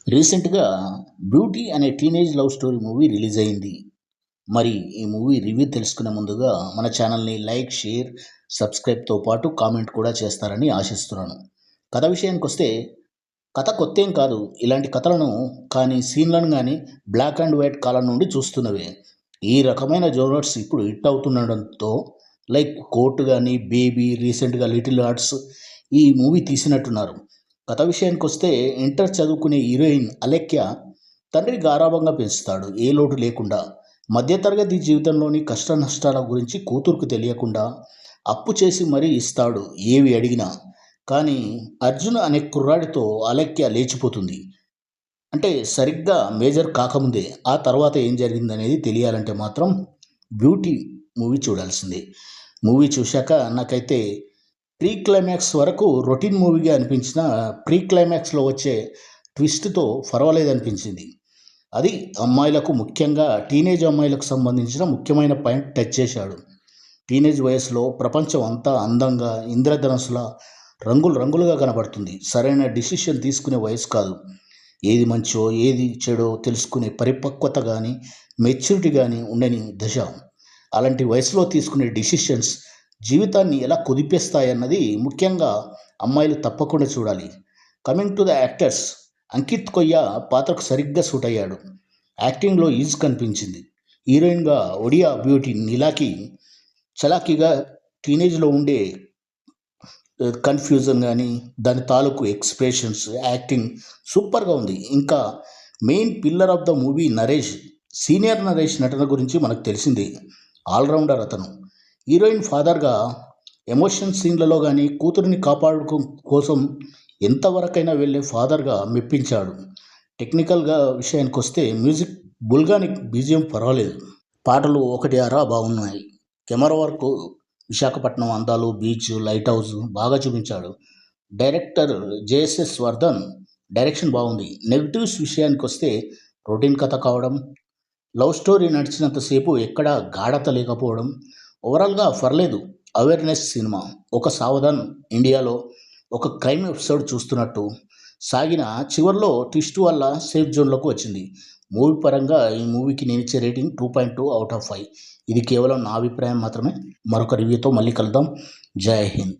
రీసెంట్‌గా 'బ్యూటీ' అనే teenage love story movie release అయింది. మరి ఈ మూవీ రివ్యూ తెలుసుకునే ముందుగా మన ఛానల్‌ని లైక్, షేర్, సబ్స్క్రైబ్‌తో పాటు కామెంట్ కూడా చేస్తారని ఆశిస్తున్నాను. కథ విషయానికొస్తే కథ కొత్తేం కాదు. ఇలాంటి కథలను కానీ, సీన్‌లను గానీ బ్లాక్ అండ్ వైట్ కాలం నుండి చూస్తున్నవే. ఈ రకమైన జోనర్స్ ఇప్పుడు హిట్ అవుతుండడంతో లైక్ 'కోర్ట్' గానీ, 'బేబీ', రీసెంట్‌గా 'లిటిల్ హార్ట్స్' ఈ మూవీ తీసినట్టున్నారు. కథ విషయానికొస్తే ఇంటర్ చదువుకునే హీరోయిన్ అలెక్య తండ్రి గారాబంగా పెంచుతాడు ఏ లోటు లేకుండా. మధ్యతరగతి జీవితంలోని కష్ట నష్టాల గురించి కూతురుకు తెలియకుండా అప్పు చేసి మరీ ఇస్తాడు ఏవి అడిగినా. కానీ అర్జున్ అనే కుర్రాడితో అలెక్య లేచిపోతుంది. అంటే సరిగ్గా మేజర్ కాకముందే. ఆ తర్వాత ఏం జరిగిందనేది తెలియాలంటే మాత్రం 'బ్యూటీ' మూవీ చూడాల్సిందే. మూవీ చూశాక నాకైతే ప్రీ క్లైమాక్స్ వరకు రొటీన్ మూవీగా అనిపించిన ప్రీ క్లైమాక్స్‌లో వచ్చే ట్విస్ట్‌తో పర్వాలేదనిపించింది. అది అమ్మాయిలకు, ముఖ్యంగా టీనేజ్ అమ్మాయిలకు సంబంధించిన ముఖ్యమైన పాయింట్ టచ్ చేశాడు. టీనేజ్ వయసులో ప్రపంచం అంతా అందంగా ఇంద్రధనుస్సులా రంగులు రంగులుగా కనబడుతుంది. సరైన డిసిషన్ తీసుకునే వయసు కాదు. ఏది మంచో ఏది చెడో తెలుసుకునే పరిపక్వత కానీ, మెచ్యూరిటీ కానీ ఉండని దశ. అలాంటి వయసులో తీసుకునే డిసిషన్స్ జీవితాన్ని ఎలా కుదిపేస్తాయన్నది ముఖ్యంగా అమ్మాయిలు తప్పకుండా చూడాలి. Coming to the actors, Ankit కొయ్య పాత్రకు సరిగ్గా సూట్ అయ్యాడు. యాక్టింగ్‌లో ఈజ్ కనిపించింది. హీరోయిన్‌గా ఒడియా బ్యూటీ నీలాకి చలాకీగా టీనేజ్‌లో ఉండే కన్‌ఫ్యూజన్ గానీ, దాని తాలూకు ఎక్స్‌ప్రెషన్స్, యాక్టింగ్ సూపర్‌గా ఉంది. ఇంకా main pillar of the movie Naresh. Senior Naresh నటన గురించి మనకు తెలిసిందే. ఆల్‌రౌండర్ అతను. హీరోయిన్ ఫాదర్‌గా ఎమోషన్ సీన్‌లలో గానీ, కూతురిని కాపాడడం కోసం ఎంతవరకైనా వెళ్ళే ఫాదర్‌గా మెప్పించాడు. టెక్నికల్‌గా విషయానికొస్తే మ్యూజిక్, బుల్గానిక్ బీజీఎం పర్వాలేదు. పాటలు ఒకటి అరా బాగున్నాయి. కెమెరా వర్క్, విశాఖపట్నం అందాలు, బీచ్, లైట్ హౌస్ బాగా చూపించాడు. డైరెక్టర్ జేఎస్ఎస్ వర్ధన్ డైరెక్షన్ బాగుంది. నెగెటివ్స్ విషయానికొస్తే రొటీన్ కథ కావడం, లవ్ స్టోరీ నడిచినంత సేపు ఎక్కడా గాఢత లేకపోవడం, ఓవరాల్‌గా పర్లేదు. Awareness cinema. ఒక సావధాన్ ఇండియాలో ఒక క్రైమ్ ఎపిసోడ్ చూస్తున్నట్టు సాగిన చివర్లో ట్విస్ట్ వల్ల సేఫ్ జోన్‌లోకి వచ్చింది. మూవీ పరంగా ఈ మూవీకి నేనిచ్చే రేటింగ్ 2.2/5. ఇది కేవలం నా అభిప్రాయం మాత్రమే. మరొక రివ్యూతో మళ్ళీ కలుద్దాం. జై హింద్.